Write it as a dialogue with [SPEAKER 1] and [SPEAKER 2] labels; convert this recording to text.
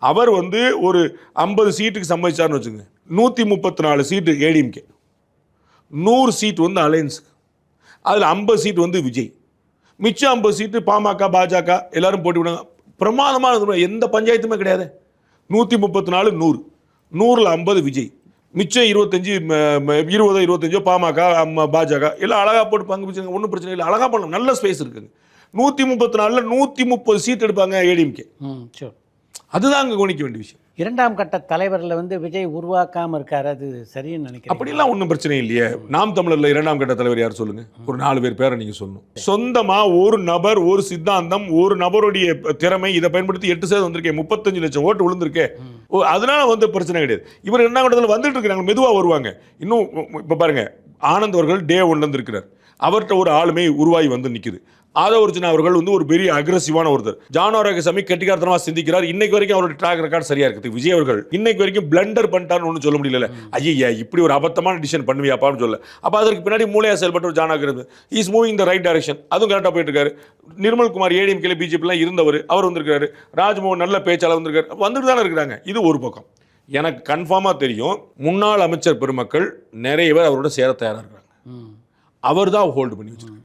[SPEAKER 1] அவர் வந்து ஒரு 50 சீட்டுக்கு சம்மதிச்சார்னு வச்சுங்க, 134 சீட்டு ஏடிஎம்கே, 100 சீட் வந்து அலையன்ஸுக்கு, அதில் 50 சீட் வந்து விஜய், மிச்சம் 50 சீட்டு பாமக, பாஜக எல்லாரும் போட்டி விடுங்க. பிரமாதமான எந்த பஞ்சாயத்துமே கிடையாது. 134 100, 100ல் 50 விஜய், மிச்சம் 25 20 25 பாமக, பாஜக எல்லாம் அழகா போட்டு பங்கு பிடிச்சாங்க. ஒன்றும் பிரச்சனை இல்லை, அழகா பண்ணலாம், நல்ல ஸ்பேஸ் இருக்குங்க. 134ல் 130 சீட் எடுப்பாங்க ஏடிஎம்கே. அதுதான் அங்கே கவனிக்க வேண்டிய விஷயம்.
[SPEAKER 2] இரண்டாம் கட்ட தலைவரில் வந்து விஜய் உருவாக்காமல் இருக்காரு, அது சரின்னு நினைக்கிறேன்.
[SPEAKER 1] அப்படிலாம் ஒன்றும் பிரச்சனை இல்லையே. நாம் தமிழர்ல இரண்டாம் கட்ட தலைவர் யார் சொல்லுங்க, ஒரு 4 பேர் பேரை நீங்க சொல்லணும். சொந்தமா ஒரு நபர், ஒரு சித்தாந்தம், ஒரு நபருடைய திறமை, இதை பயன்படுத்தி 8% வந்திருக்கேன், 35 லட்சம் ஓட்டு விழுந்திருக்கேன். அதனால வந்து பிரச்சனை கிடையாது. இவர் இரண்டாம் கட்டத்தில் வந்துட்டு இருக்கிறாங்க, மெதுவா வருவாங்க. இன்னும் இப்ப பாருங்க, ஆனந்த் அவர்கள் டே 1ல இருந்து இருக்கிறார், அவர்கிட்ட ஒரு ஆளுமை உருவாகி வந்து நிக்குது. ஆதவர்ஜுனா அவர்கள் வந்து ஒரு பெரிய அக்ரெசிவான ஒருத்தர். ஜான் ஆரோக்கியசாமி கெட்டிக்காரத்தனமா சிந்திக்கிறார். இன்னைக்கு வரைக்கும் அவருடைய ட்ராக் ரெக்கார்ட் சரியா இருக்குது. விஜய் அவர்கள் இன்னைக்கு வரைக்கும் பிளண்டர் பண்ணிட்டார்னு ஒன்றும் சொல்ல முடியல. ஐயா இப்படி ஒரு அபத்தமான டிசிஷன் பண்ணுவியாப்பான்னு சொல்ல. அப்போ அதற்கு பின்னாடி மூளையா செயல்பட்டு ஜான் ஆகிறது is moving the right direction, அதுவும் கரெக்டாக போயிட்டு இருக்காரு. நிர்மல்குமார் ஏடிஎம்கே பிஜேபிலாம் இருந்தவர், அவர் வந்திருக்காரு. ராஜ்மோகன் நல்ல பேச்சாளர் வந்திருக்காரு, வந்துட்டு தானே இருக்கிறாங்க. இது ஒரு பக்கம். எனக்கு கன்ஃபார்மாக தெரியும், முன்னாள் அமைச்சர் பெருமக்கள் நிறைய பேர் அவரோட சேர தயாராக இருக்காங்க. அவர் தான் ஹோல்டு பண்ணி வச்சிருக்காங்க.